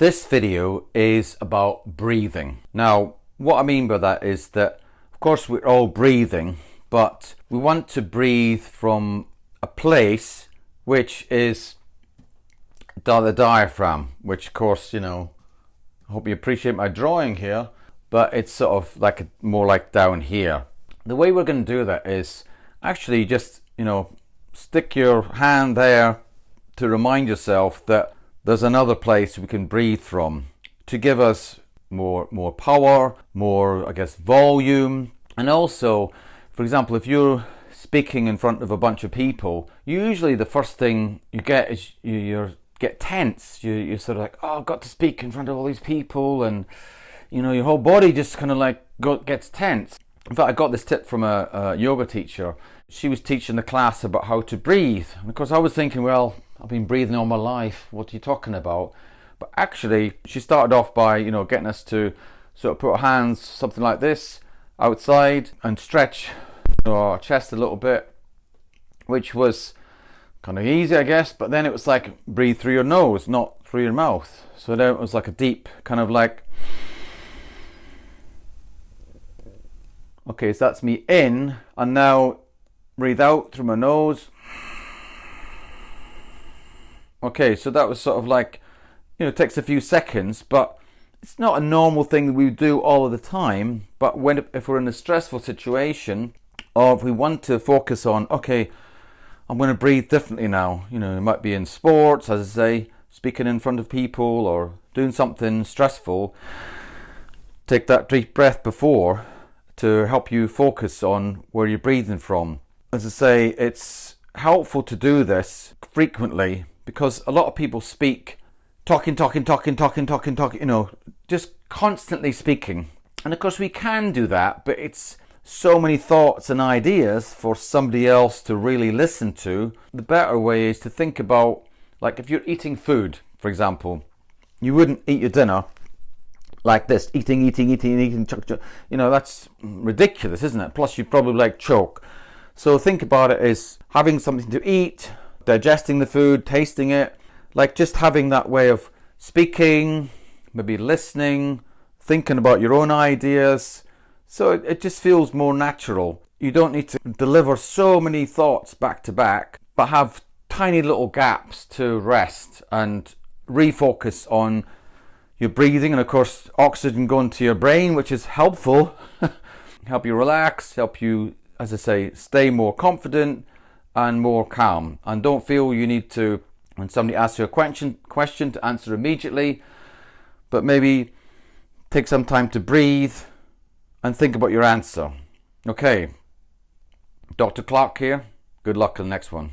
This video is about breathing. Now, what I mean by that is that, of course, we're all breathing, but we want to breathe from a place which is the diaphragm, which, of course, I hope you appreciate my drawing here, but it's sort of like more like down here. The way we're going to do that is actually just, stick your hand there to remind yourself that there's another place we can breathe from to give us more power, more, volume. And also, for example, if you're speaking in front of a bunch of people, usually the first thing you get is you get tense. You're sort of like, oh, I've got to speak in front of all these people, and your whole body just kind of gets tense. In fact, I got this tip from a yoga teacher. She was teaching the class about how to breathe. And of course, I was thinking, well, I've been breathing all my life. What are you talking about? But actually, she started off by, getting us to sort of put our hands something like this outside and stretch our chest a little bit, which was kind of easy, I guess. But then it was like breathe through your nose, not through your mouth. So then it was like a deep kind of like. Okay, so that's me in, and now breathe out through my nose. Okay, so that was sort of like, it takes a few seconds, but it's not a normal thing that we do all of the time. But if we're in a stressful situation, or if we want to focus on, okay, I'm going to breathe differently now. It might be in sports, as I say, speaking in front of people or doing something stressful. Take that deep breath before to help you focus on where you're breathing from. As I say, it's helpful to do this frequently because a lot of people speak talking, just constantly speaking. And of course we can do that, but it's so many thoughts and ideas for somebody else to really listen to. The better way is to think about, like if you're eating food, for example, you wouldn't eat your dinner like this, eating, that's ridiculous, isn't it? Plus you'd probably choke. So think about it as having something to eat, digesting the food, tasting it, like just having that way of speaking, maybe listening, thinking about your own ideas. So it just feels more natural. You don't need to deliver so many thoughts back to back, but have tiny little gaps to rest and refocus on your breathing, and of course oxygen going to your brain, which is helpful. Help you relax, help you, as I say, stay more confident and more calm. And don't feel you need to, when somebody asks you a question to answer immediately, but maybe take some time to breathe and think about your answer. Okay, Dr. Clark here. Good luck to the next one.